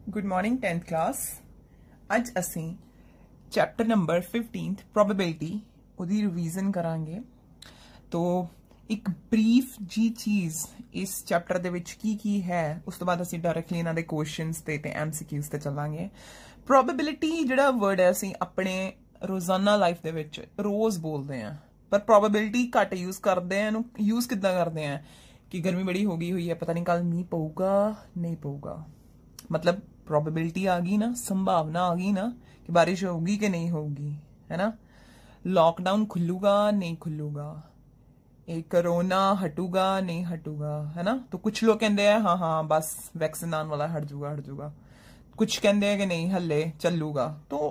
Good morning 10th class. अज असी chapter number 15 probability उदी रिवीजन करांगे। तो एक ब्रीफ जी चीज़ इस चैप्टर दे विच की है, उस तो बाद असी डायरेक्टली इन्हां दे क्वेश्चंस ते एमसीक्यूज ते चलांगे। प्रोबेबिलिटी जिहड़ा वर्ड है असी अपने रोजाना लाइफ दे विच रोज बोलते हैं, पर प्रोबेबिलिटी घट यूज करते हैं। इहनूं यूज किद्दां करते हैं कि गर्मी बड़ी हो गई हुई है, पता नहीं कल मीह पऊगा नहीं पऊगा, मतलब प्रोबेबिलिटी आ गई ना, संभावना आ गई ना कि बारिश होगी कि नहीं होगी, है ना। लॉकडाउन खुलूगा नहीं खुलूगा, एक कोरोना हटूगा नहीं हटूगा, है ना। तो कुछ लोग कहते हैं हाँ हाँ बस वैक्सीन आने वाला हट जाऊगा, कुछ कहते हैं कि नहीं हले चलूगा। तो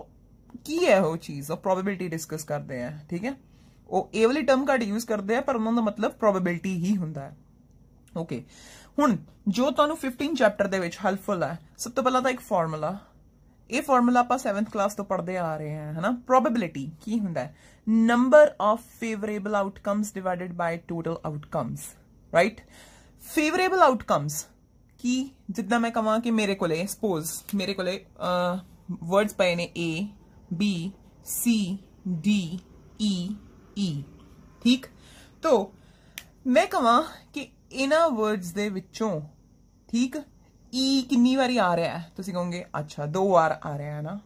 की है वो चीज, और प्रोबेबिलिटी डिस्कस करते हैं, ठीक है। वो ए वाली टर्म घट यूज करते हैं, पर उन्होंने मतलब प्रोबेबिलिटी ही होंदा है। ओके हुण जो तुहानू 15 चैप्टर दे विच हेल्पफुल है, सब तो पहला तो एक फार्मूला। ये फार्मूला आप 7th क्लास तो पढ़ते आ रहे हैं, है ना। प्रोबेबिलिटी की हुंदा है number of favourable outcomes divided by total outcomes, right. Favourable outcomes की जिद्दां मैं कहां कि मेरे कोले सपोज मेरे कोले वर्ड्स पे ने ए बी सी डी ई ई, ठीक। तो मैं कहां कि इन्हां वर्ड्स दे विचों, ठीक, ई कितनी बारी आ रहा है, तुसी कहोगे अच्छा 2 बार आ रहा है ना,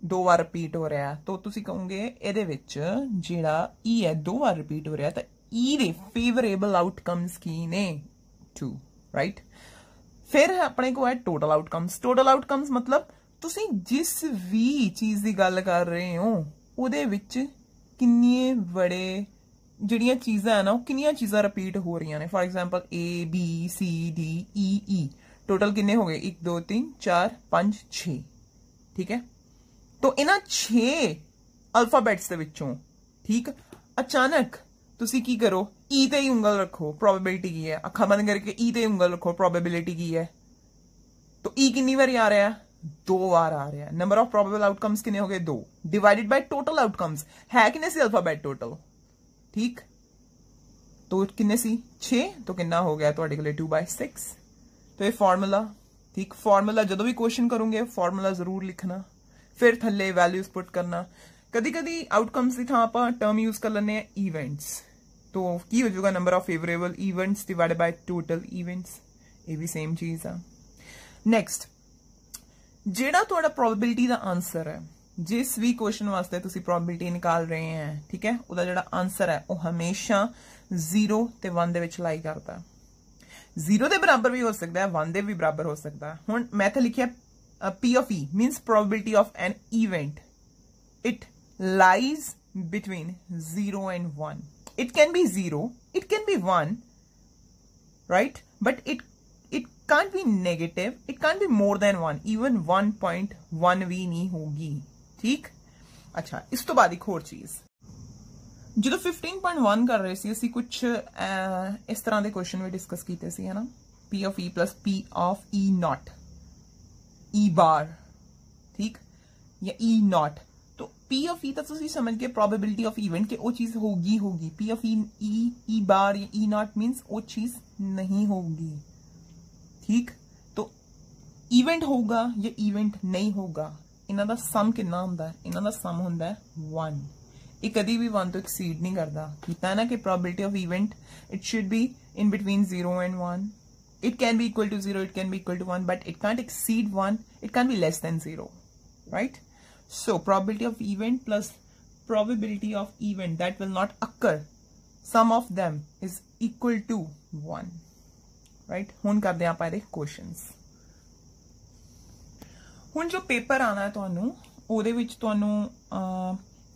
2 बार रिपीट हो रहा है। तो तुसी कहोगे इहदे विच जिहड़ा ई है 2 बार रिपीट हो रहा है, तो ई दे फेवरेबल आउटकम्स की ने 2, राइट। फिर अपने को है टोटल आउटकम्स। टोटल आउटकम्स मतलब तुसी जिस भी चीज की गल कर रहे हो उहदे विच किन्ने बड़े जिहड़ियां चीज़ां है ना, किन्नियां चीज़ां रिपीट हो रही ने। For example A B C D E total किन्ने हो गए 1 2 3 4 5 6, ठीक है। तो इन्हां 6 अल्फाबेट्स दे विचों, ठीक, अचानक तुसी की करो ई ते ही उंगल रखो, प्रोबेबिलिटी की है। अखा बंद करके ई ते उंगल रखो, प्रोबेबिलिटी की है। तो ई कितनी बार आ रहा है, 2 बार आ रहा है। नंबर ऑफ प्रोबेबल आउटकम्स कितने हो गए 2, डिवाइडेड बाय टोटल आउटकम्स है कितने सी अल्फाबेट टोटल, ठीक। तो किन्ने सी 6, तो कितना हो गया तो 2/6। तो ये फॉर्मूला, ठीक। फॉर्मूला जो भी क्वेश्चन करूंगे फॉर्मूला जरूर लिखना, फिर थल्ले वैल्यूज पुट करना। कदी कदी आउटकम्स की थां आपां टर्म यूज कर लेने इवेंट्स। तो की हो जाएगा number of favourable events divided by total events, ये भी सेम चीज है। नेक्स्ट जेड़ा तुहाडा प्रोबेबिलिटी का आंसर है, जिस भी क्वेश्चन वास्ते तुसी प्रोबेबिलिटी निकाल रहे हैं, ठीक है, उहदा जेड़ा आंसर है वो हमेशा 0 ते 1 दे विच लाई करता है। 0 दे बराबर भी हो सकता है, 1 दे भी बराबर हो सकता है। हुण मैं इत्थे लिखिया P of E means probability of an event, it lies between 0 and 1। It can B 0, it can B 1, right, but it can't be negative, it can't be more than 1, even 1.1 भी नहीं होगी, ठीक। अच्छा इस तो बाद एक होर चीज, जो 15.1 कर रहे सी असी कुछ इस तरह के क्वेश्चन भी डिस्कस कीते सी, है ना। P of E plus P of E not, E बार, ठीक, या E नॉट। तो P of E तक तुसी समझ के प्रोबेबिलिटी ऑफ इवेंट के वो चीज होगी। P of E बार या E नॉट मीन्स वो चीज नहीं होगी, ठीक। तो इवेंट होगा या इवेंट नहीं होगा, इन्हां दा सम कितना हुंदा है, इन्हां दा सम हुंदा है 1। ये कदी भी 1 तो एक्सीड नहीं करता। कीता है ना कि probability of event it should be in between 0 and 1। It can be equal to 0, it can be equal to 1, but it can't exceed 1, it can be less than 0, right. So probability of event plus probability of event that will not occur, sum of them is equal to 1, right. हुण करते हैं आप questions. हुण जो paper आना है तुहानू, उहदे विच तुहानू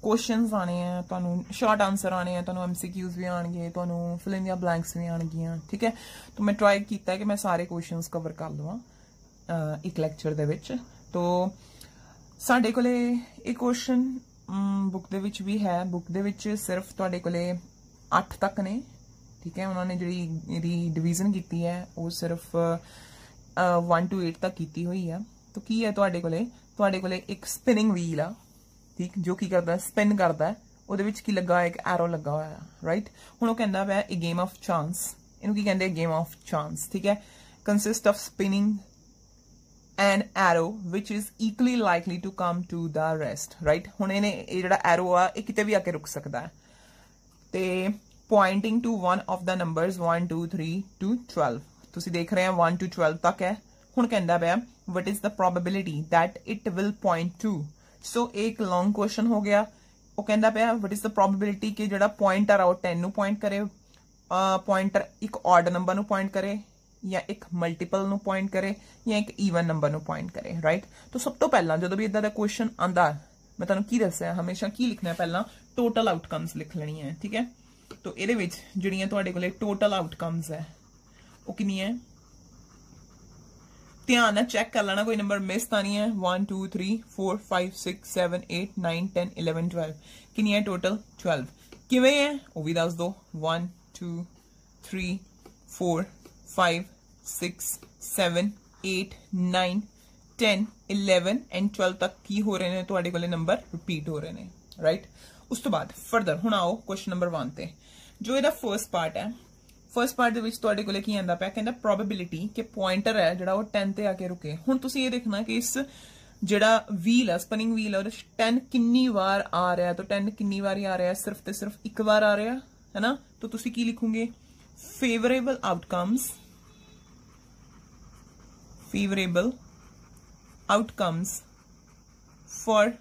क्वेश्चंस आने हैं, तुहानू शॉर्ट आंसर आने हैं, तुहानू एमसीक्यूज भी आएंगे, तुहानू फिल इन द ब्लैंक्स भी आएंगियां, ठीक है। तो मैं ट्राई किया कि मैं सारे क्वेश्चंस कवर कर लवां एक लैक्चर दे विच। तो साडे कोले एक क्वेश्चन बुक दे विच भी है, बुक दे विच सिर्फ तुहाडे कोले 8 तक ने, ठीक है। उन्होंने जी डिवीजन की है वो सिर्फ 1 to 8 तक की हुई है। तो की है तुहाडे कोले एक स्पिनिंग व्हील आ, ठीक, जो की करता है स्पिन करता है, उहदे विच की लगा एक एरो लगा हुआ है, राइट। हुण वो कहंदा है ए गेम ऑफ चांस, इनू की कहंदे गेम ऑफ चांस, ठीक है। Consist of spinning an arrow which is equally likely to come to the rest, right? ਹੁਣ ਇਹਨੇ ਇਹ ਜਿਹੜਾ arrow ਆ ਇਹ ਕਿਤੇ ਵੀ ਆ ਕੇ ਰੁਕ ਸਕਦਾ ਹੈ ਤੇ pointing to one of the numbers 1 2 3 to 12 ਤੁਸੀਂ ਦੇਖ ਰਹੇ ਹੋ 1 to 12 ਤੱਕ ਹੈ ਹੁਣ ਕਹਿੰਦਾ ਪਿਆ what is the probability that it will point to so एक long question हो गया ਉਹ ਕਹਿੰਦਾ ਪਿਆ what is the probability ਕਿ ਜਿਹੜਾ pointer ਆ ਉਹ 10 ਨੂੰ point ਕਰੇ pointer ਇੱਕ odd number ਨੂੰ point ਕਰੇ या एक मल्टीपल ਨੂੰ पॉइंट करे या एक ਈਵਨ ਨੰਬਰ ਨੂੰ पॉइंट करे राइट तो सब तो पहला ਜਦੋਂ ਵੀ ਇਦਾਂ ਦਾ ਕੁਐਸਚਨ ਆਂਦਾ ਮੈਂ ਤੁਹਾਨੂੰ ਕੀ ਦੱਸਿਆ ਹਮੇਸ਼ਾ ਕੀ ਲਿਖਣਾ ਪਹਿਲਾਂ ਟੋਟਲ ਆਊਟਕਮਸ ਲਿਖ ਲੈਣੀ ਹੈ ਠੀਕ ਹੈ तो ਇਹਦੇ ਵਿੱਚ ਜਿਹੜੀਆਂ ਤੁਹਾਡੇ ਕੋਲੇ ਟੋਟਲ ਆਊਟਕਮਸ ਹੈ ਉਹ ਕਿੰਨੀ ਹੈ ਧਿਆਨ ਨਾਲ ਚੈੱਕ ਕਰ ਲੈਣਾ ਕੋਈ ਨੰਬਰ ਮਿਸ ਤਾਂ ਨਹੀਂ ਹੈ 1 2 3 4 5 6 7 8 9 10 11 12 ਕਿੰਨੀ ਹੈ ਟੋਟਲ 12 ਕਿਵੇਂ ਹੈ ਉਹ ਵੀ ਦੱਸ ਦਿਓ 1 2 3 4 5 6 7 8 9 10 11 एंड 12 तक की हो रहे ने तुहाडे कोले नंबर रिपीट हो रहे ने राइट उस तो बाद फर्दर हुण आओ क्वेश्चन नंबर 1 ते जो ਇਹਦਾ फर्स्ट पार्ट है फर्स्ट पार्ट ਦੇ ਵਿੱਚ ਤੁਹਾਡੇ ਕੋਲੇ ਕੀ ਆਂਦਾ ਪਿਆ ਕਹਿੰਦਾ ਪ੍ਰੋਬੇਬਿਲਿਟੀ ਕਿ ਪੁਆਇੰਟਰ ਹੈ ਜਿਹੜਾ ਉਹ 10 ਤੇ ਆ ਕੇ ਰੁਕੇ ਹੁਣ ਤੁਸੀਂ ਇਹ ਦੇਖਣਾ ਕਿ ਇਸ ਜਿਹੜਾ ਵੀਲ ਹੈ ਸਪਿਨਿੰਗ ਵੀਲ ਹੈ ਉਹਦੇ 10 ਕਿੰਨੀ ਵਾਰ ਆ ਰਿਹਾ ਤਾਂ 10 ਕਿੰਨੀ ਵਾਰੀ ਆ ਰਿਹਾ ਸਿਰਫ ਤੇ ਸਿਰਫ ਇੱਕ ਵਾਰ ਆ ਰਿਹਾ ਹੈ ਨਾ ਤਾਂ ਤੁਸੀਂ ਕੀ ਲਿਖੋਗੇ favorable outcomes for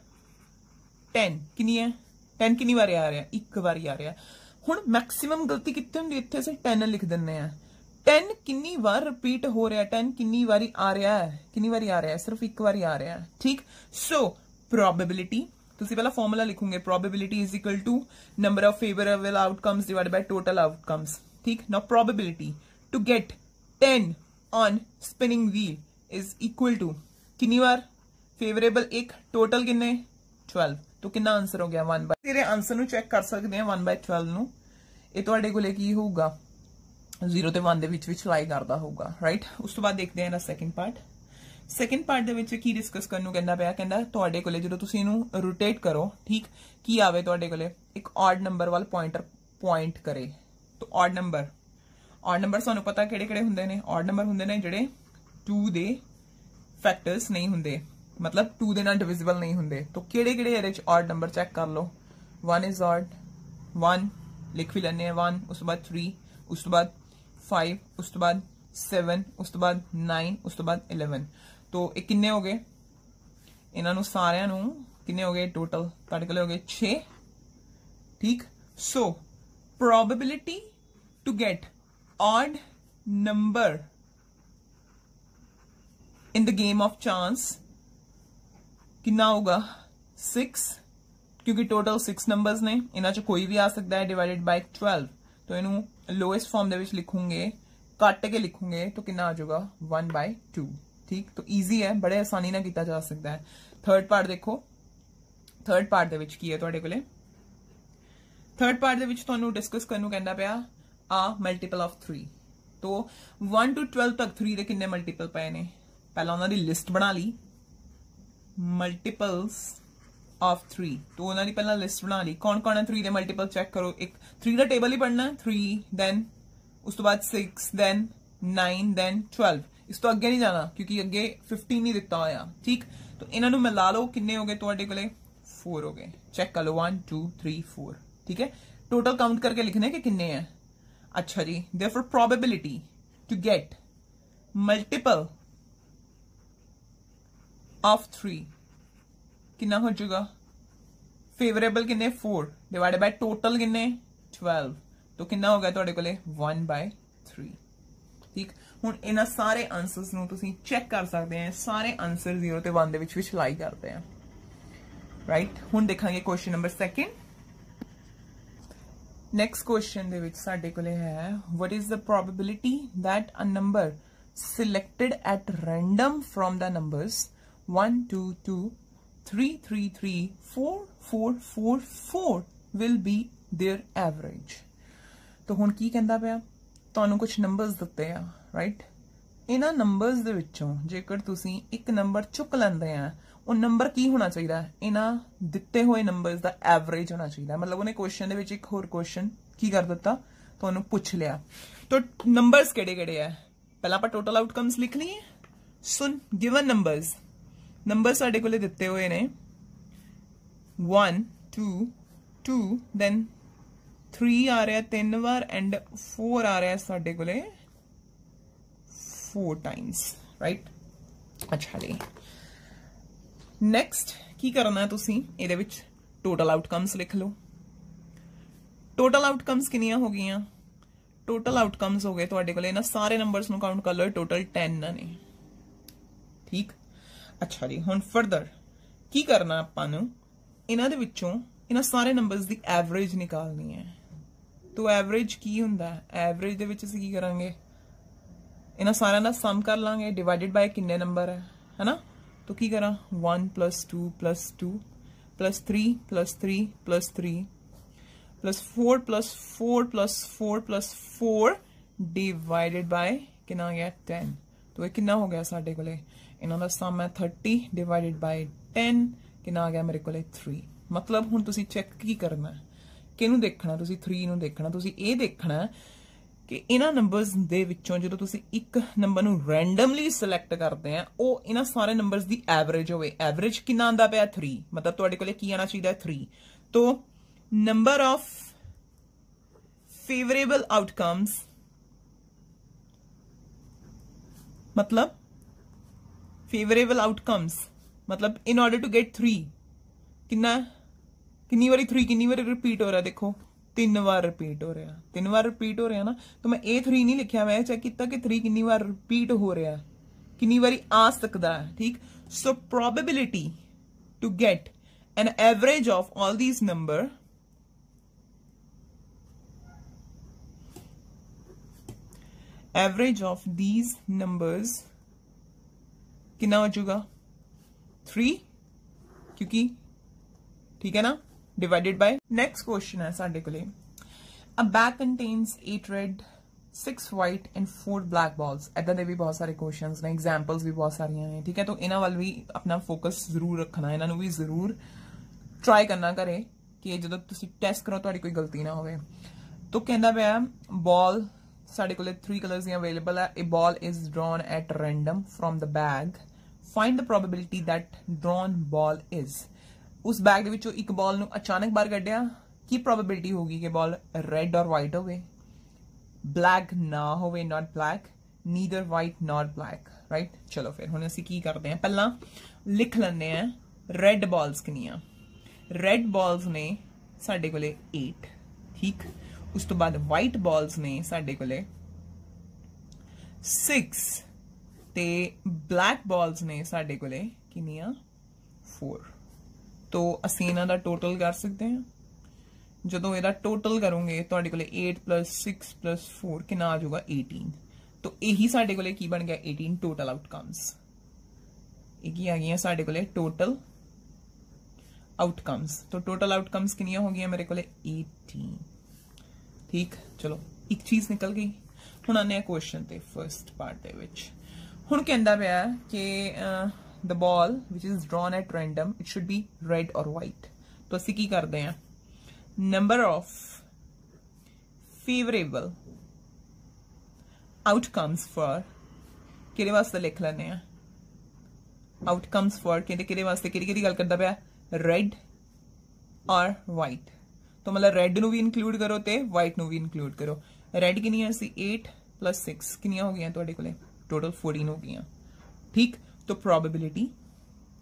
10 कितनी है 10 कितनी बार आ रहा है एक बार आ रहा हुण मैक्सिमम गलती कितने होंदी इत्थे से 10 लिख दिन्ने हैं 10 कितनी बार रिपीट हो रहा है 10 कितनी बारी आ रहा है कितनी बारी आ रहा है सिर्फ एक बार आ रहा है ठीक सो प्रोबेबिलिटी तुसी पहला फॉर्मूला लिखोगे probability is equal to number of favourable outcomes divided by total outcomes ठीक now probability to get 10 on spinning wheel is equal to कितनी बार फेवरेबल एक टोटल किन्ने 12 तो कितना आंसर हो गया 1 बाय तेरे आंसर ਨੂੰ ਚੈੱਕ ਕਰ ਸਕਦੇ ਆ 1 ਬਾय 12 ਨੂੰ ਇਹ ਤੁਹਾਡੇ ਕੋਲੇ ਕੀ ਹੋਊਗਾ 0 ਤੇ 1 ਦੇ ਵਿੱਚ ਲਾਈ ਕਰਦਾ ਹੋਊਗਾ ਰਾਈਟ ਉਸ ਤੋਂ ਬਾਅਦ ਦੇਖਦੇ ਆ ਇਹਦਾ ਸੈਕੰਡ ਪਾਰਟ ਦੇ ਵਿੱਚ ਕੀ ਡਿਸਕਸ ਕਰਨ ਨੂੰ ਕਹਿੰਦਾ ਪਿਆ ਕਹਿੰਦਾ ਤੁਹਾਡੇ ਕੋਲੇ ਜਦੋਂ ਤੁਸੀਂ ਇਹਨੂੰ ਰੋਟੇਟ ਕਰੋ ਠੀਕ ਕੀ ਆਵੇ ਤੁਹਾਡੇ ਕੋਲੇ ਇੱਕ ਆਡ ਨੰਬਰ ਵੱਲ ਪੁਆਇੰਟਰ ਪੁਆਇੰਟ ਕਰੇ तो ऑड नंबर सानू पता किहड़े किहड़े हुंदे ने ऑड नंबर हुंदे ने जिहड़े 2 दे फैक्टर्स नहीं हुंदे मतलब 2 दे नाल डिविजिबल नहीं हुंदे तो किहड़े किहड़े इहदे विच ऑड नंबर चेक कर लो 1 इज ऑड 1 लिख भी लैने 1 उस तो बाद 3 उस तो बाद 5 उस तो बाद 7 उस तो बाद 9 उस तो बाद 11 तो ये किन्ने हो गए इन्हां नू सारियां नू किन्ने हो गए टोटल तुहाडे कोल हो गए 6 ठीक सो probability to get odd number in the game of chance कितना होगा 6 क्योंकि टोटल 6 नंबर्स ने इन्हां च कोई भी आ सकता है डिवाइडेड बाय 12 तो इनू लोएस्ट फॉर्म दे विच लिखूंगे कट के लिखूंगे तो कितना आ जाएगा 1 बाय 2 ठीक तो इजी है बड़े आसानी ना किया जा सकता है थर्ड पार्ट देखो थर्ड पार्ट दे विच की है तुहाडे कोले थर्ड पार्ट डिस्कस करने कहना पाया आ मल्टीपल ऑफ 3 तो 1 to 12 तक 3 के किन्ने मल्टीपल पे ने पहला उन्होंने लिस्ट बना ली मल्टीपल्स ऑफ 3 तो उन्होंने पहला लिस्ट बना ली कौन कौन है 3 के मल्टीपल चेक करो एक 3 का टेबल ही पढ़ना 3 देन उस तो बाद 6 देन 9 देन 12 इस तो अगे नहीं जाना क्योंकि अगे 15 नहीं दिता होया ठीक तो इन्होंने मिला लो किन्ने हो गए तुहाडे कोले 4 हो गए चेक कर लो 1 2 3 4 ठीक है टोटल काउंट करके लिखने के किन्ने हैं अच्छा जी therefore probability to get multiple of 3 कितना हो जाएगा फेवरेबल किन्ने 4 डिवाइडेड बाय टोटल किन्ने 12 तो कितना हो गया तुहाडे कोले 1 बाय 3 ठीक हुण इन्हां सारे आंसर्स नूं तुसीं चेक कर सकते हैं सारे आंसर 0 ते 1 दे विच लाई करते हैं राइट हुण देखांगे क्वेश्चन नंबर 2 नेक्स्ट क्वेश्चन दे विच साडे कोले है what is the probability that a number selected eight random from the numbers 1 2 2 3 3 3 4 4 4 4 will be there average तो हुण की कहंदा पिया तुहानू कुछ नंबर्स दिते आ राइट इन्हां नंबर्स दे विचों जेकर तुसीं एक नंबर चुक लैंदे आ ਉਹ ਨੰਬਰ ਕੀ ਹੋਣਾ ਚਾਹੀਦਾ ਇਹਨਾਂ ਦਿੱਤੇ ਹੋਏ ਨੰਬਰਸ ਦਾ ਐਵਰੇਜ ਹੋਣਾ ਚਾਹੀਦਾ ਮਤਲਬ ਉਹਨੇ ਕੁਐਸਚਨ ਦੇ ਵਿੱਚ ਇੱਕ ਹੋਰ ਕੁਐਸਚਨ ਕੀ ਕਰ ਦਿੱਤਾ ਤੁਹਾਨੂੰ ਪੁੱਛ ਲਿਆ ਤਾਂ ਨੰਬਰਸ ਕਿਹੜੇ ਕਿਹੜੇ ਆ ਪਹਿਲਾਂ ਆਪਾਂ ਟੋਟਲ ਆਊਟਕਮਸ ਲਿਖ ਲਈਏ सुन गिवन नंबर साडे कोले दिते हुए ने 1 2 2 देन 3 आ रहा है 3 बार एंड 4 आ रहा है साडे कोले 4 टाइम्स, राइट। अच्छा जी, नैक्सट की करना है तुसी इहदे विच टोटल आउटकम्स लिख लो। टोटल आउटकम्स किनियां हो गई? टोटल आउटकम्स हो गए तुहाडे कोले इन्हां सारे नंबर्स नूं काउंट कर लो, टोटल 10 ने, ठीक। अच्छा जी, हुण फर्दर की करना आपां नूं इन्हां दे विच्चों इन्हां सारे नंबर्स दी एवरेज निकालनी है। तो एवरेज की हुंदा है? एवरेज दे विच असीं की करांगे, इन्हां सारिआं दा सम कर लांगे डिवाइडेड बाय किन्ने नंबर है ना। तो की करा 1 + 2 + 2 + 3 + 3 + 3 + 4 + 4 + 4 + 4 डिवाइडेड बाय कितना आ गया 10। तो ये कितना हो गया साडे कोले, इन्हां दा सम है 30 डिवाइडेड बाय 10 कितना आ गया मेरे कोले 3। मतलब हुण तुसीं चेक की करना है, किहनूं देखना, तुसीं 3 नूं देखना, तुसीं ये देखना कि इन्हां नंबर्स दे विच्चों जो तुसीं एक नंबर नूं रैंडमली सिलेक्ट करते हैं वो इन्हां सारे नंबर्स दी एवरेज होवे। एवरेज कितना आंदा पिया 3, मतलब तुहाडे कोले की आना चाहिए 3। तो नंबर ऑफ फेवरेबल आउटकम्स मतलब फेवरेबल आउटकम्स मतलब इन ऑर्डर टू गेट 3 किन्नी बारी 3 किन्नी बारी रिपीट हो रहा है, देखो 3 बार रिपीट हो रहा है, 3 बार रिपीट हो रहा है ना। तो मैं ए 3 नहीं लिखा, मैं चेक किया कि 3 किन्नी बार रिपीट हो रहा है, किन्नी बारी आ सकता है, ठीक। So probability to get an average of all these number average of these numbers कितना हो जाएगा 3, क्योंकि ठीक है ना, डिवाइडेड बाय। नेक्स्ट क्वेश्चन है साडे कोले, अ bag contains 8 red 6 white and 4 black balls. इदा दे भी बहुत सारे क्वेश्चंस ने, एग्जांपल्स भी बहुत सारियां हैं, ठीक है। तो इन्हां वाल भी अपना फोकस जरूर रखना, इन्हां नूं भी जरूर ट्राई करना करे कि जदों तुसीं टेस्ट करो तुहाडी कोई गलती ना होवे। तो कहंदा पिया बॉल साडे कोले 3 कलर्स दी अवेलेबल है, a ball is drawn at random from the bag, find the probability that drawn ball is. उस बैग दे विचों एक बॉल नूं अचानक बाहर कढिया, की प्रोबेबिलिटी होगी कि बॉल रेड और वाइट होवे, ब्लैक ना होवे, not black, neither white not black, right. चलो फिर हुण असीं की करते हैं, पहला लिख लैंदे हैं रेड बॉल्स किनियां। रेड बॉल्स ने साडे कोले 8, ठीक। उस तो बाद वाइट बॉल्स ने साडे कोले 6 ते ब्लैक बॉल्स ने साडे कोले किनियां 4। तो असीं इन्हां दा टोटल कर सकते हैं। जदों इहदा टोटल करोगे तुहाडे कोले 8 + 6 + 4 कितना आ जाऊगा 18। तो यही साडे कोले की बन गया 18 टोटल आउटकम्स। ये की आ गई साडे कोले टोटल आउटकम्स। तो टोटल आउटकम्स किनियां हो गई मेरे कोले 18, ठीक। चलो एक चीज निकल गई। हुण आने क्वेश्चन ते फर्स्ट पार्ट दे विच। हुण कहंदा पिया कि the ball which is drawn at random it should be red और वाइट। तो असीं की करते हैं, number of favourable outcomes for किहदे वास्ते लिख लैंदे हैं, आउटकम्स फॉर किहदे वास्ते, किहड़ी गल करदा पिया, रेड और वाइट। तो मतलब रेड नूं भी इंक्लूड करो ते वाइट नूं भी इंक्लूड करो। रेड किनियां सी 8 + 6 किनियां हो गई तुहाडे कोले टोटल 14 हो गई, ठीक। तो प्रोबेबिलिटी,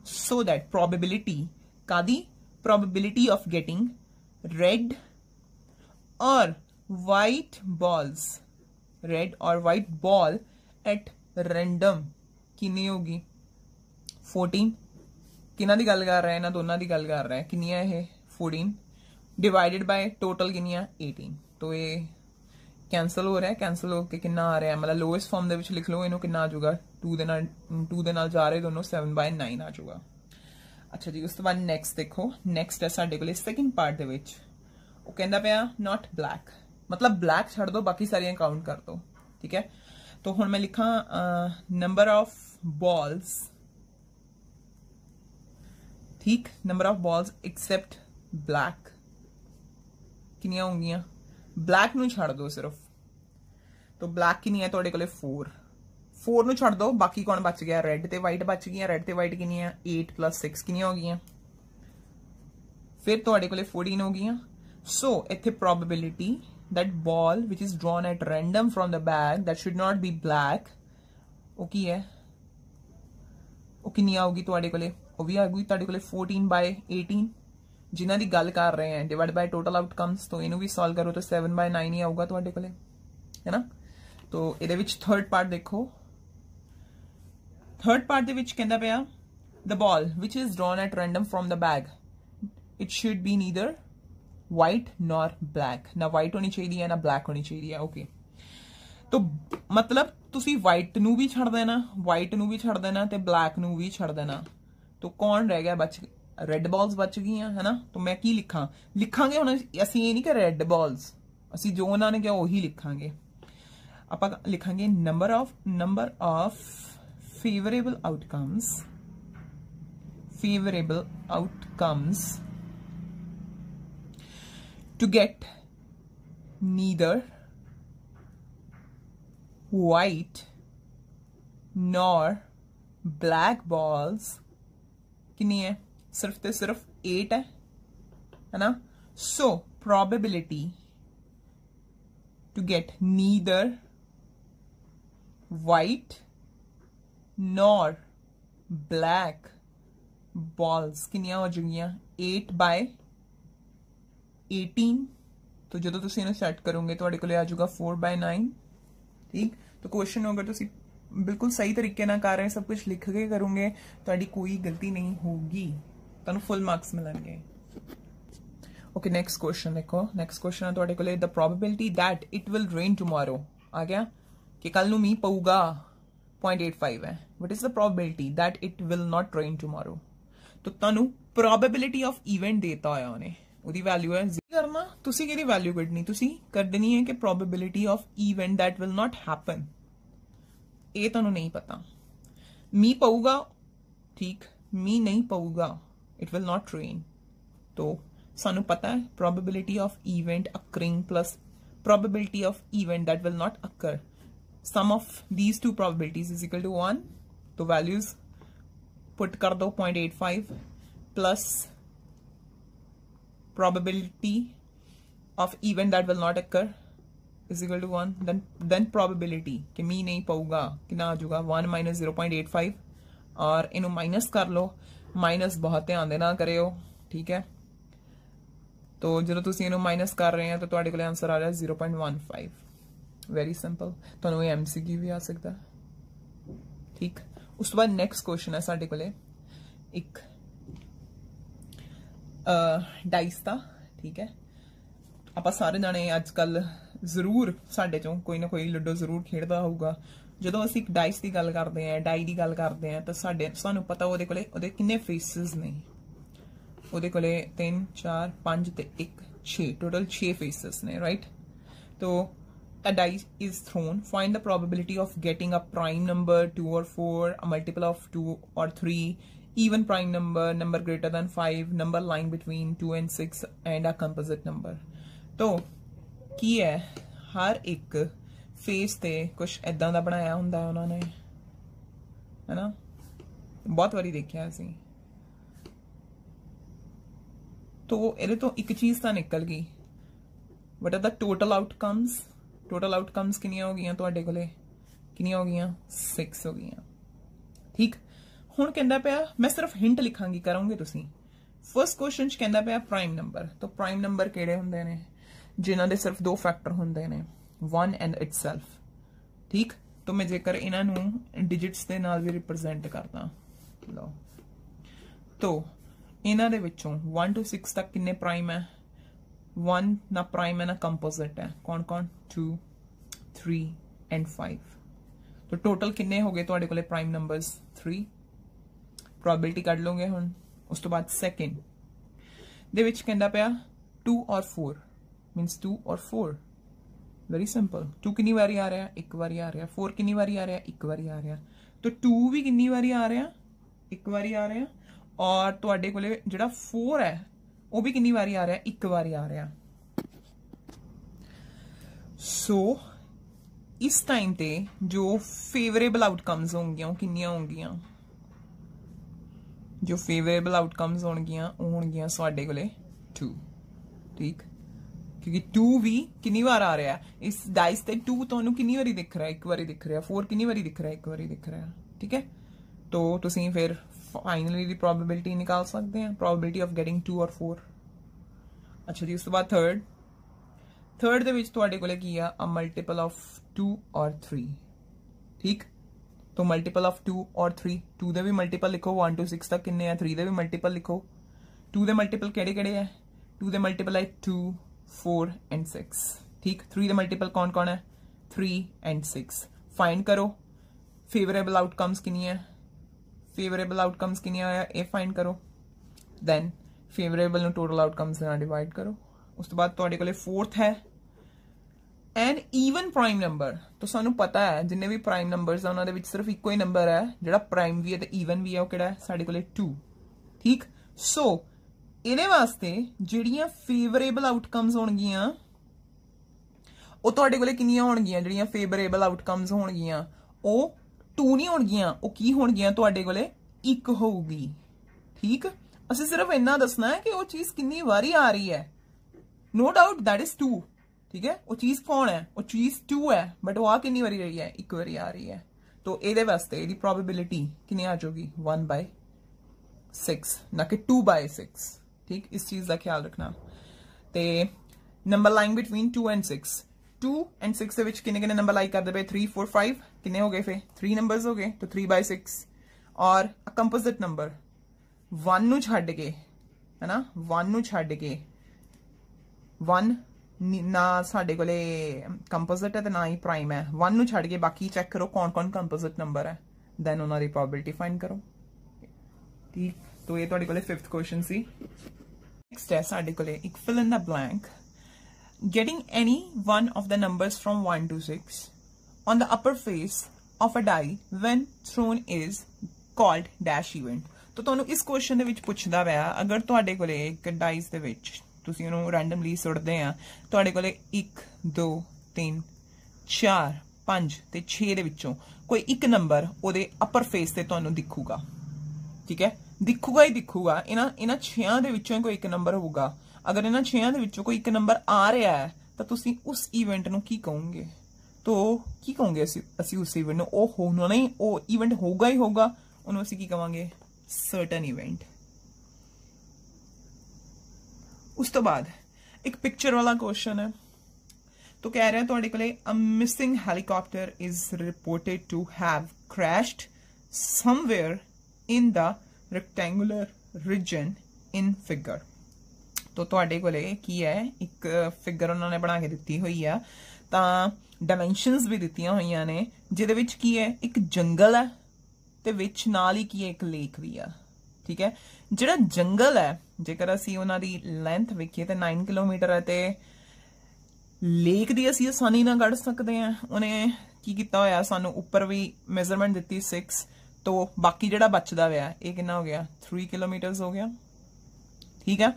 सो दैट प्रोबेबिलिटी कादी, प्रोबेबिलिटी ऑफ गेटिंग रेड और वाइट बॉल्स, रेड और वाइट बॉल एट रैंडम कितनी होगी 14। किन्हां दी गल कर रहा है, इन्हां दोनों दी गल कर रहा है, कितनियां ये 14 डिवाइडेड बाय टोटल कितनियां 18। तो ये कैंसल हो रहा है, कैंसल होके कितना आ रहा है, मतलब लोएस्ट फॉर्म दे विच लिख लो इनू, कितना आ जाऊगा 2 दे नाल जा रहे दोनों 7/9 आ जाऊगा। अच्छा जी, उस तो बाद नैक्सट देखो, नैक्सट है साडे कोले सैकेंड पार्ट दे विच, वो कहंदा पिया नॉट ब्लैक, मतलब ब्लैक छड़ दो बाकी सारियां काउंट कर दो, ठीक है। तो हुण मैं लिखा नंबर ऑफ बॉल्स, ठीक, number of balls except black किनियां होंगियां, ब्लैक नूं छड़ दो सिर्फ। तो ब्लैक कितनी है तुहाडे कोले 4 4 ਨੂੰ ਛੱਡ ਦੋ, ਬਾਕੀ ਕੌਣ ਬਚ ਗਿਆ? ਰੈੱਡ ਤੇ ਵਾਈਟ ਬਚ ਗਈਆਂ। ਰੈੱਡ ਤੇ ਵਾਈਟ ਕਿੰਨੀਆਂ? 8 + 6 ਕਿੰਨੀਆਂ ਹੋ ਗਈਆਂ? ਫਿਰ ਤੁਹਾਡੇ ਕੋਲੇ 14 ਹੋ ਗਈਆਂ। ਸੋ ਇੱਥੇ probability that ball which is drawn at random from the bag that should not be black, ਉਹ ਕੀ ਹੈ? ਉਹ ਕਿੰਨੀ ਆਊਗੀ ਤੁਹਾਡੇ ਕੋਲੇ? ਉਹ ਵੀ ਆਊਗੀ ਤੁਹਾਡੇ ਕੋਲੇ 14/18 ਜਿਨ੍ਹਾਂ ਦੀ ਗੱਲ ਕਰ ਰਹੇ ਹਾਂ, ਡਿਵਾਈਡ ਬਾਈ ਟੋਟਲ ਆਊਟਕਮਸ। ਤੋਂ ਇਹਨੂੰ ਵੀ ਸੋਲਵ ਕਰੋ ਤਾਂ 7/9 ਹੀ ਆਊਗਾ ਤੁਹਾਡੇ ਕੋਲੇ, ਹੈ ਨਾ। ਤੋਂ ਇਹਦੇ ਵਿੱਚ ਥਰਡ ਪਾਰਟ ਦੇਖੋ। ਥਰਡ ਪਾਰਟ ਦੇ ਵਿੱਚ ਕਹਿੰਦਾ ਪਿਆ the ball which is drawn at random from the bag it should be neither white nor black, ਨਾ white ਹੋਣੀ ਚਾਹੀਦੀ ਹੈ ਨਾ black ਹੋਣੀ ਚਾਹੀਦੀ ਹੈ। ਓਕੇ, तो मतलब ਤੁਸੀਂ white ਨੂੰ ਵੀ ਛੱਡ ਦੇਣਾ, white ਨੂੰ ਵੀ ਛੱਡ ਦੇਣਾ ਤੇ black ਨੂੰ ਵੀ ਛੱਡ ਦੇਣਾ। तो कौन रह गया? बच रेड बॉल्स बच गई है ना। तो मैं की लिखा? लिखांगे हुण असीं ये नहीं कि रेड बॉल्स, असीं जो उन्होंने कहा वही लिखांगे। आपां लिखांगे number of favourable outcomes to get neither white nor black balls कितनी है? सिर्फ ते सिर्फ 8 है ना। सो probability to get neither white nor black balls कितनी हो जाएगी? 8/18। तो जो तुसीं इहनूं सैट करोगे तुहाडे कोले आ जाऊगा 4/9। ठीक, तो क्वेश्चन अगर तुसीं बिल्कुल सही तरीके ना कर रहे, सब कुछ लिख के करोगे, तुहाडी कोई गलती नहीं होगी, तुहानूं फुल मार्क्स मिलणगे। ओके, नेक्स्ट क्वेश्चन देखो। नेक्स्ट क्वेश्चन है तुहाडे कोले the probability that it will rain tomorrow. आ गया कि कल नूं मींह पऊगा 0.85 है। What is the probability that it will not rain tomorrow? तो तुहानूं प्रोबेबिलिटी ऑफ इवेंट देता होया उहने, ਉਹਦੀ ਵੈਲਿਊ ਹੈ ਕਰਨਾ। ਤੁਸੀਂ ਕਿਹਦੀ ਵੈਲਿਊ ਕੱਢਣੀ? ਤੁਸੀਂ ਕੱਢਣੀ ਹੈ ਕਿ probability of event that will not happen. ਇਹ ਤੁਹਾਨੂੰ ਨਹੀਂ ਪਤਾ। ਮੀਂਹ ਪਊਗਾ, ਠੀਕ, ਮੀਂਹ ਨਹੀਂ ਪਊਗਾ, ਇਟ ਵਿਲ ਨਾਟ ਰੇਨ। तो ਸਾਨੂੰ ਪਤਾ ਹੈ probability of event occurring plus probability of event that will not occur, sum of these two probabilities is equal to 1। तो values put कर दो 0.85 plus probability of event that will not occur is equal to 1। then probability कि मी नहीं पऊगा कितना आ जाऊगा 1 minus 0.85 और इन्हों minus कर लो। Minus बहुत ध्यान देना करियो, ठीक है। तो जो तुम इन्हों माइनस कर रहे हैं तो तुम्हारे को आंसर आ रहा है 0.15। वेरी सिंपल, तो MCQ भी आ सकता है, ठीक। उस तो बाद नैक्सट क्वेश्चन है साढ़े को एक डाइस का, ठीक है। आप सारे जाने अजकल जरूर साढ़े चों कोई ना कोई लूडो जरूर खेडदा होगा। जो असीं एक डाइस की गल करते हैं, डाई की गल करते हैं, तो सानू पता वो किन्ने फेसिस ने। ਉਹਦੇ ਕੋਲੇ 3 4 5 ਤੇ 1 6 टोटल 6 फेसेस ने, राइट। तो a dice is thrown, find the probability of getting a prime number 2 or 4, a multiple of 2 or 3, even prime number, number greater than 5, number lying between 2 and 6 and a composite number। तो की है हर एक face ते कुछ इदां दा बनाया हुंदा है उन्होंने, है ना। बहुत बारी देखिया असीं। तो ये तो एक चीज तो निकल गई। What are the total outcomes? Total outcomes किनिया हो गई तुहाडे कोले? किनिया हो गई? 6 हो गई, ठीक। हुण कहंदा पिया मैं सिर्फ हिंट लिखांगी, करोगे तुसीं। फर्स्ट क्वेश्चन च कहंदा पिया प्राइम नंबर। तो प्राइम नंबर किहड़े हुंदे ने? जिन्हां दे सिर्फ 2 फैक्टर हुंदे ने, 1 एंड इटसेल्फ, ठीक। तो मैं जेकर इन्हां नूं डिजिट्स दे नाल भी रिप्रेजेंट करदा, लो तो इन्हां दे विचों 1 to 6 तक किन्ने प्राइम है? 1 ना प्राइम है ना कंपोजिट है। कौन कौन? 2 3 एंड 5। तो टोटल किन्ने हो गए तुहाडे कोले प्राइम नंबर्स? 3। प्रोबेबिलिटी कढ लोगे हुण। उस तो बाद सेकंड दे विच कहंदा पिया 2 और 4 मींस 2 और 4। Very simple. 2 कितनी बारी आ रहा है? एक बारी आ रहा है। 4 कितनी बारी आ रहा है? एक बारी आ रहा है। तो 2 भी कितनी बारी आ रहा है? एक बारी आ रहा है। और तुहाडे कोले जिहड़ा 4 है वो भी कितनी बारी आ रहा है? एक बारी आ रहा। सो इस टाइम ते जो फेवरेबल आउटकम्स होंगियां किन्नियां होंगियां, जो फेवरेबल आउटकम्स होंगियां वो होंगियां साडे कोले 2। ठीक, क्योंकि 2 भी कितनी बार आ रहा है इस डाइस ते 2 तुहानू कितनी बारी दिख रहा है, एक बारी दिख रहा है। 4 कितनी बारी दिख रहा है, एक बारी दिख रहा है। ठीक है, तो तुसीं फिर फाइनली दी प्रोबेबिलिटी निकाल सकते हैं, प्रोबेबिलिटी ऑफ गेटिंग 2 और 4। अच्छा जी, उस तो बाद थर्ड दे विच तुहाडे कोले की आ मल्टीपल ऑफ 2 और 3। ठीक, तो मल्टीपल ऑफ 2 और 3, 2 दे भी मल्टीपल लिखो 1 to 6 तक किन्ने हैं, 3 दे भी मल्टीपल लिखो। 2 दे मल्टीपल केड़े केड़े है, 2 दे मल्टीपल है 2, 4 and 6। ठीक, 3 दे मल्टीपल कौन कौन है, 3 and 6। फाइंड करो फेवरेबल आउटकम्स किन्नी है, फेवरेबल आउटकम्स किन्नी आया ये फाइंड करो, दैन फेवरेबल नु टोटल आउटकम्स नाल डिवाइड करो। उस तो बाद तुहाडे कोले फोर्थ है एन ईवन प्राइम नंबर। तो सानू पता है जिन्ने भी प्राइम नंबर्स है उन्हां दे विच सिर्फ इक्को ही नंबर है जिहड़ा प्राइम भी है ते ईवन भी है, वो किहड़ा है साडे कोले 2। ठीक, सो इहदे वास्ते जिहड़ियां फेवरेबल आउटकम्स होणगियां वो तुहाडे कोले किन्नियां होणगियां, जिहड़ियां फेवरेबल आउटकम्स होणगियां वो 2 नहीं होणगियां, वो की होणगियां तुहाडे कोले 1 होऊगी। ठीक, असि सिर्फ इन्ना दसना है कि वो चीज कितनी बारी आ रही है, नो डाउट दैट इज 2। ठीक है, वो चीज कौन है, वो चीज 2 है, बट वो आ कितनी बारी रही है, 1 बारी आ रही है। तो ये वास्ते ये प्रोबेबिलिटी कितनी आ जाएगी 1/6 ना कि 2/6। ठीक, इस चीज का ख्याल रखना। ते number line between 2 and 6, 2 and 6 के किन्ने किन्ने नंबर लाई करते पे 3, 4, 5 किन्ने हो गए, फिर 3 नंबर्स हो गए, तो 3/6। और कंपोजिट नंबर 1 नू छड्ड के, है ना, 1 नू छड्ड के 1 ना साडे कोले कंपोजिट है ते ना ही प्राइम है, 1 नू छड्ड के बाकी चेक करो कौन कौन कंपोजिट नंबर है, देन उन्हां दी प्रोबेबिलिटी फाइंड करो। ठीक, तो ये तुहाडे कोले 5th क्वेश्चन सी। नेक्स्ट है साडे कोले एक fill in the blank, getting any one of the numbers from 1 to 6 on the upper face of a die when thrown is called dash event। तो तुहानू इस क्वेश्चन दे विच पुछदा पिया अगर तुहाडे कोले एक डाइस दे विच तुसीं उहनू रैंडमली सुट्टदे आ, तुहाडे कोले 1, 2, 3, 4, 5 ते 6 दे विचों कोई एक नंबर ओदे अपर फेस ते तुहानू दिखूगा। ठीक है, दिखूगा ही दिखूगा, इन्हां 6 दे विचों कोई एक नंबर होगा। अगर इन्हां 6 दे विचों कोई एक नंबर आ रहा है तो तुसीं उस इवेंट नू की कहोगे, तो की कहोगे असी उस इवेंट नू, ओ होना नहीं, ओ इवेंट होगा ही होगा, उन्होंने असी की कहांगे सर्टन इवेंट। उस तो बाद एक पिक्चर वाला क्वेश्चन है, तो कह रहे हैं तुहाडे कोले a missing helicopter is reported to have crashed somewhere in the rectangular region in figure. तो तुहाडे कोले की है एक फिगर उन्होंने बना के दिती हुई है, तां डायमेंशनस भी दित्तियां होईयां ने, जिहदे विच की है एक जंगल है ते विच नाल ही की है एक लेक भी है। ठीक है, जिहड़ा जंगल है जेकर असी उन्हां दी लेंथ वेखिए ते 9 किलोमीटर है, ते लेक दी असी आसानी नाल कढ सकदे हैं। उन्हें की कीता होया, सानू उपर भी मेजरमेंट दित्ती 6, तो बाकी जिहड़ा बचदा होया ये कितना हो गया 3 किलोमीटर्स हो गया। ठीक है,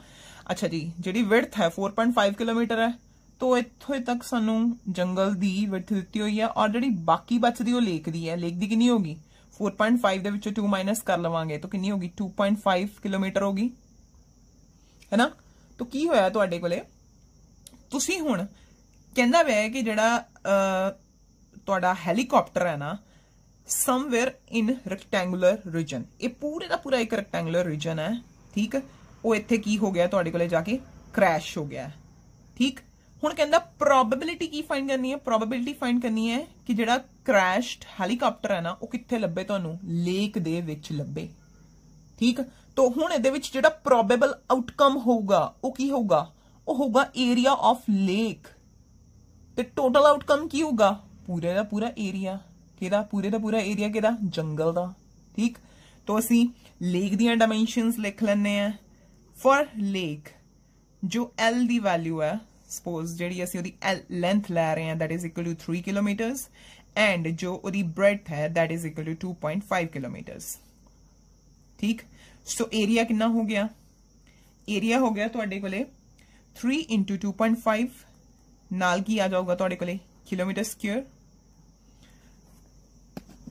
अच्छा जी, जिहड़ी विड्थ है 4.5 किलोमीटर है, तो इत्थों तक सानू जंगल दी विड्थ दित्ती हुई है, और जिहड़ी बाकी बचदी वो लेक दी है। लेक दी कितनी होगी, 4.5 दे विचों 2 माइनस कर लवांगे तो कितनी होगी 2.5 किलोमीटर होगी, है ना। तो की होया तुहाडे कोले, तुसीं हुण कहंदा पिया है कि जिहड़ा तुहाडा हेलीकॉप्टर है ना समवेयर इन रेक्टेंगुलर रीजन, ये पूरे का पूरा एक रेक्टेंगुलर रीजन है। ठीक, वो इत्थे की हो गया तुहाडे कोले जाके क्रैश हो गया। ठीक, हुण कहंदा प्रोबेबिलिटी की फाइंड करनी है, प्रोबेबिलिटी फाइंड करनी है कि जिहड़ा क्रैश्ड हेलीकॉप्टर है ना वो कित्थे लब्बे, तुहानू लेक दे विच लब्बे। ठीक, तो हुण इहदे विच जिहड़ा प्रोबेबल आउटकम होगा वो की होगा, वो होगा एरिया ऑफ लेक, ते टोटल आउटकम की होगा पूरे दा पूरा एरिया, किहदा पूरे दा पूरा एरिया किहदा जंगल दा। ठीक, तो असी लेक दियां डायमेंशनस लिख लैने हैं। फॉर लेक जो एल दी वैल्यू है, सपोज जिहड़ी असी ओदी लेंथ लै रहे हैं that is equal to 3 kilometres, and जो ओदी ब्रेड्थ है that is equal to 2.5 kilometres. ठीक, सो एरिया कितना हो गया, एरिया हो गया तुहाडे कोले 3 × 2.5 नाल की आ जाऊगा तुहाडे कोले किलोमीटर स्क्वायर,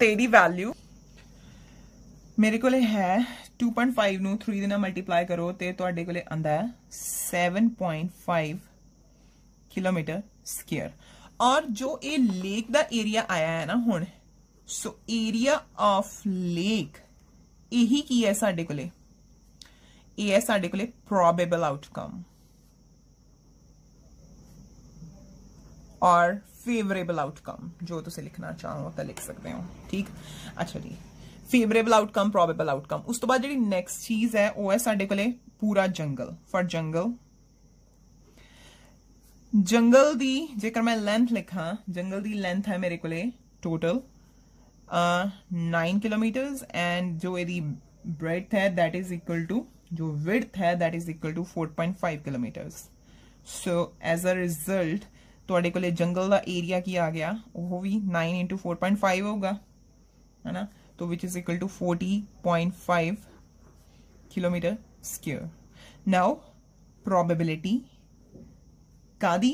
ਤੇ ਇਹਦੀ ਵੈਲਿਊ ਮੇਰੇ ਕੋਲੇ ਹੈ 2.5 ਨੂੰ 3 ਦੇ ਨਾਲ ਮਲਟੀਪਲਾਈ ਕਰੋ ਤੇ ਤੁਹਾਡੇ ਕੋਲੇ ਆਂਦਾ ਹੈ 7.5 ਕਿਲੋਮੀਟਰ ਸਕੁਅਰ। ਔਰ ਜੋ ਇਹ ਲੇਕ ਦਾ ਏਰੀਆ ਆਇਆ ਹੈ ਨਾ ਹੁਣ, ਸੋ ਏਰੀਆ ਆਫ ਲੇਕ ਇਹੀ ਕੀ ਹੈ ਸਾਡੇ ਕੋਲੇ, ਇਹ ਹੈ ਸਾਡੇ ਕੋਲੇ ਪ੍ਰੋਬੇਬਲ ਆਊਟਕਮ और फेवरेबल आउटकम, जो तुम लिखना चाहो तो लिख सकते हो। ठीक, अच्छा जी, फेवरेबल आउटकम, प्रोबेबल आउटकम। उस तो बाद जी नैक्सट चीज है वो है साडे कोले पूरा जंगल। फॉर जंगल, जंगल दी जेकर मैं लेंथ लिखा, जंगल दी लेंथ है मेरे कोले टोटल 9 किलोमीटर्स एंड जो यदि ब्रेड्थ है दैट इज इक्वल टू, जो विड्थ है that is equal to 4.5 kilometres. So as a result ਤੁਹਾਡੇ ਕੋਲੇ ਜੰਗਲ ਦਾ ਏਰੀਆ ਕੀ ਆ ਗਿਆ, ਉਹ ਵੀ 9 into 4.5 ਹੋਗਾ, है ना, तो which is equal to 40.5 kilometre square. Now probability कादी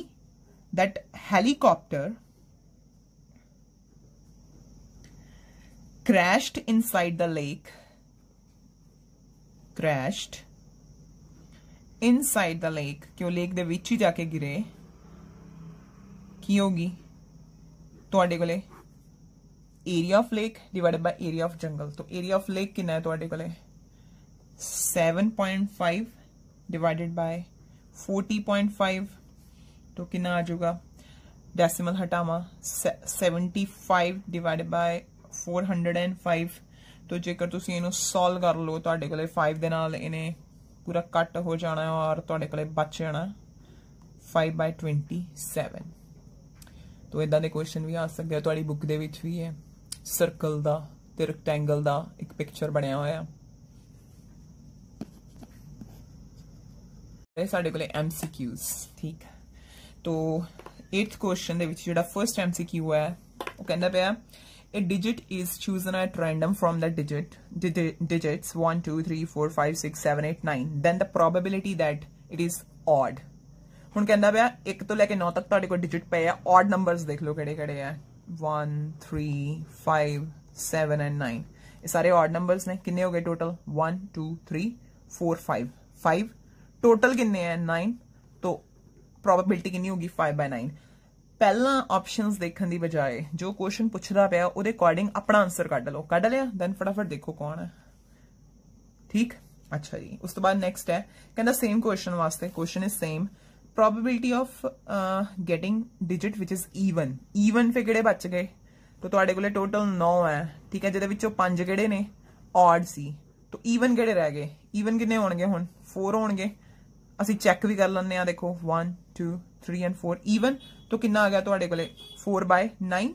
that helicopter crashed inside the lake, crashed inside the lake, क्यों लेक दे विच ही जाके गिरे, की होगी ਤੁਹਾਡੇ ਕੋਲੇ area of lake divided by area of jungle. तो एरिया ऑफ लेक कितना है ਤੁਹਾਡੇ ਕੋਲੇ 7.5 डिवाइडेड बाय 40.5, तो कितना आ जाएगा, डेसिमल हटावा 75 डिवाइडेड बाय 405। तो जेकर तुसी इहनू सॉल्व कर लो ਤੁਹਾਡੇ ਕੋਲੇ 5 ਦੇ ਨਾਲ ਇਹਨੇ पूरा कट हो जाना और ਤੁਹਾਡੇ ਕੋਲੇ बच जाना 5/27। तो इदा के क्वेश्चन भी आ सकते, तुहाडी बुक दे विच भी है सर्कल दा ते रेक्टेंगल दा एक पिक्चर बनया होया। साडे कोले MCQs। ठीक, तो 8th क्वेश्चन दे विच जिहड़ा फर्स्ट MCQ है वो कहंदा पिया a digit is chosen at random from the digits 1 2 3 4 5 6 7 8 9, then the probability that it is odd। ਹੁਣ ਕਹਿੰਦਾ ਪਿਆ 1 ਤੋਂ ਲੈ ਕੇ 9 ਤੱਕ ਤੁਹਾਡੇ ਕੋਲ ਡਿਜਿਟ ਪਏ ਆ, ऑड ਨੰਬਰਸ ਦੇਖ ਲਓ ਕਿਹੜੇ ਕਿਹੜੇ ਆ, 1 3 5 7 एंड 9, ਇਹ ਸਾਰੇ ऑड ਨੰਬਰਸ ਨੇ। ਕਿੰਨੇ ਹੋ ਗਏ ਟੋਟਲ 1 2 3 4 5 5 ਟੋਟਲ ਕਿੰਨੇ ਆ 9, तो ਪ੍ਰੋਬੇਬਿਲਿਟੀ ਕਿੰਨੀ ਹੋਗੀ 5/9। ਪਹਿਲਾਂ ਆਪਸ਼ਨਸ ਦੇਖਣ ਦੀ ਬਜਾਏ ਜੋ ਕੁਐਸਚਨ ਪੁੱਛਦਾ ਪਿਆ ਉਹਦੇ ਅਕੋਰਡਿੰਗ ਆਪਣਾ ਆਨਸਰ ਕੱਢ ਲਓ, ਕੱਢ ਲਿਆ ਦੈਨ ਫਟਾਫਟ ਦੇਖੋ ਕੌਣ ਹੈ। ਠੀਕ, अच्छा जी, उस तो बाद नेक्स्ट है कहना सेम क्वेश्चन वास्ते, question is same, probability of getting digit which is even, even फिर किहड़े बच गए, तो तुहाडे कोले टोटल 9 है। ठीक है, जिहदे विचों 5 किहड़े ने ऑड सी, तो even किहड़े रह गए, even किन्ने होणगे हुण 4 होणगे। असीं चेक भी कर लैंदे आ, देखो 1 2 3 एंड 4 even, तो कितना आ गया तुहाडे कोले 4/9,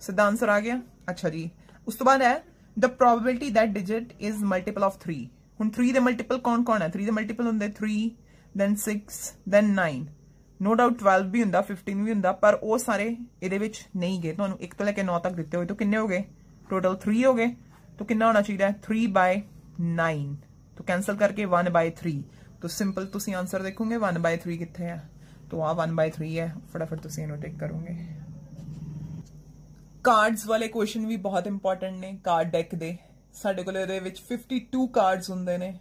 सीधा आंसर आ गया। अच्छा जी, उस तो बाद है the probability that digit is multiple of 3। हुण 3 दे मल्टीपल कौन कौन है, 3 दे मल्टीपल हुंदे 3 then 6 then 9, नो डाउट 12 भी हुंदा 15 भी हुंदा, पर वो सारे इहदे विच नहीं गए। तुहानूं 1 तो लेके 9 तक दिते हुए, तो किन्ने हो गए टोटल 3 हो गए, तो कितना होना चाहिए 3/9, तो कैंसल करके 1/3। तो सिंपल तुसीं आंसर देखोगे 1/3 कित्थे है, तो आ 1/3 है, फटाफट तुसीं इहनूं टिक करोगे। कार्ड्स वाले क्वेश्चन भी बहुत इंपॉर्टेंट ने। कार्ड डेक दे साडे कोल इहदे विच 52 कार्ड्स हुंदे ने,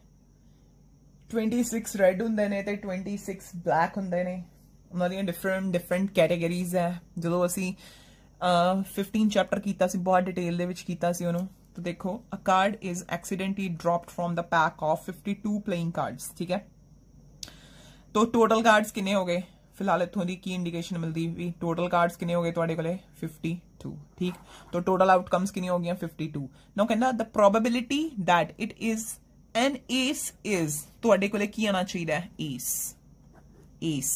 26 रेड हुंदे ने ते 26 ब्लैक हुंदे ने। उन्हां दी डिफरेंट कैटेगरीज है। जो असी 15 चैप्टर कीता सी, बहुत डिटेल दे विच कीता सी उहनूं। तो देखो, अ card is accidentally dropped from the pack of 52 playing cards. ठीक है, तो टोटल कार्ड्स किन्ने हो गए, फिलहाल इत्थों दी की इंडिकेशन मिलती भी, टोटल कार्ड्स किन्ने हो गए तुहाडे कोले 52। ठीक, तो टोटल आउटकम्स किन्नी हो गई 52। नाउ कहंदा the probability that it is an ace is, तुहाडे कोले की आना चाहिए एस। एस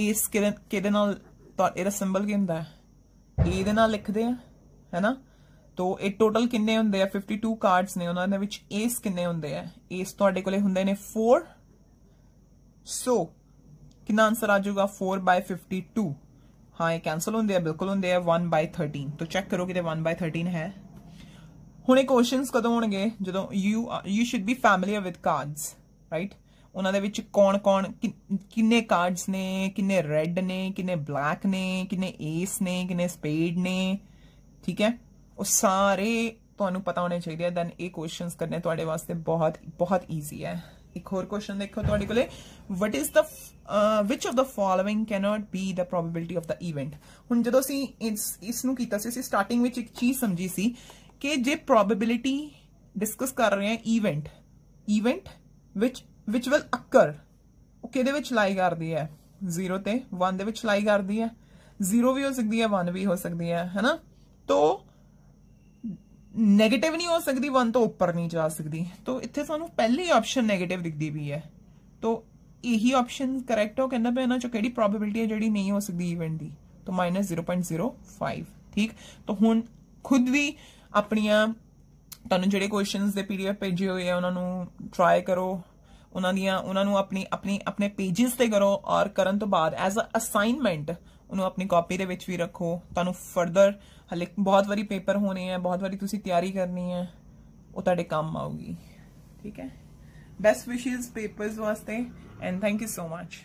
एस किहदे नाल, इहदा सिंबल की हुंदा है, ए दे नाल लिखदे आ, है ना। तो ये टोटल किन्ने हुंदे आ 52 कार्ड्स ने, उन्हां दे विच एस किन्ने हुंदे आ, एस तुहाडे कोले हुंदे ने 4। सो कितना आंसर आ जाएगा 4/52। हाँ, ये कैंसल होंगे, बिल्कुल होंगे 1/13। तो चेक करो कि 1/13 है। हुण ये क्वेश्चंस कदों होणगे जदों you should be familiar with cards, right. उन्हां दे विच कौन कौन किन्ने कार्ड्स ने, किन्ने रेड ने, किन्ने ब्लैक ने, किन्ने एस ने, किन्ने स्पेड ने। ठीक है, ਉਹ ਸਾਰੇ ਤੁਹਾਨੂੰ ਪਤਾ ਹੋਣੇ ਚਾਹੀਦੇ ਆ, ਦੈਨ ਇਹ ਕੁਐਸਚਨਸ ਕਰਨੇ ਤੁਹਾਡੇ ਵਾਸਤੇ ਬਹੁਤ ਬਹੁਤ ਈਜ਼ੀ ਹੈ। ਇੱਕ ਹੋਰ ਕੁਐਸਚਨ ਦੇਖੋ ਤੁਹਾਡੇ ਕੋਲੇ, what is the which of the following cannot be the probability of the event. ਹੁਣ ਜਦੋਂ ਅਸੀਂ ਇਸ ਨੂੰ ਕੀਤਾ ਸੀ, ਅਸੀਂ ਸਟਾਰਟਿੰਗ ਵਿੱਚ ਇੱਕ ਚੀਜ਼ ਸਮਝੀ ਸੀ ਕਿ ਜੇ ਪ੍ਰੋਬੇਬਿਲਿਟੀ ਡਿਸਕਸ ਕਰ ਰਹੇ ਹਾਂ ਇਵੈਂਟ ਵਿਚ ਵਿਲ ਅਕਰ, ਉਹ ਕਿਹਦੇ ਵਿੱਚ ਲਾਈ ਕਰਦੀ ਹੈ, 0 ਤੇ 1 ਦੇ ਵਿੱਚ ਲਾਈ ਕਰਦੀ ਹੈ। 0 ਵੀ ਹੋ ਸਕਦੀ ਹੈ, 1 ਵੀ ਹੋ ਸਕਦੀ ਹੈ, है ना। तो नेगेटिव नहीं हो सकती, 1 तो ऊपर नहीं जा सकती, तो इतने सानू पहली ऑप्शन नेगेटिव दिखती भी है, तो यही ऑप्शन करेक्ट हो। कहना पे इन्हां चों किहड़ी प्रोबेबिलिटी है जिहड़ी नहीं हो सकती इवेंट दी, तो -0.05। ठीक, तो हुण खुद भी अपनियां तुहानू जिहड़े क्वेश्चंस दे PDF भेजे हुए हैं उन्हां नू ट्राई करो, उन्होंने अपने पेजिस ते करो, और करन तो बाद एज अ असाइनमेंट उन्होंने अपनी कॉपी दे विच भी रखो। तुहानू फर्दर हले बहुत बारी पेपर होने हैं, बहुत बारी तुसी तैयारी करनी है, वो तुहाडे काम आऊगी। ठीक है, बेस्ट विशेस पेपर्स वास्ते, and thank you so much.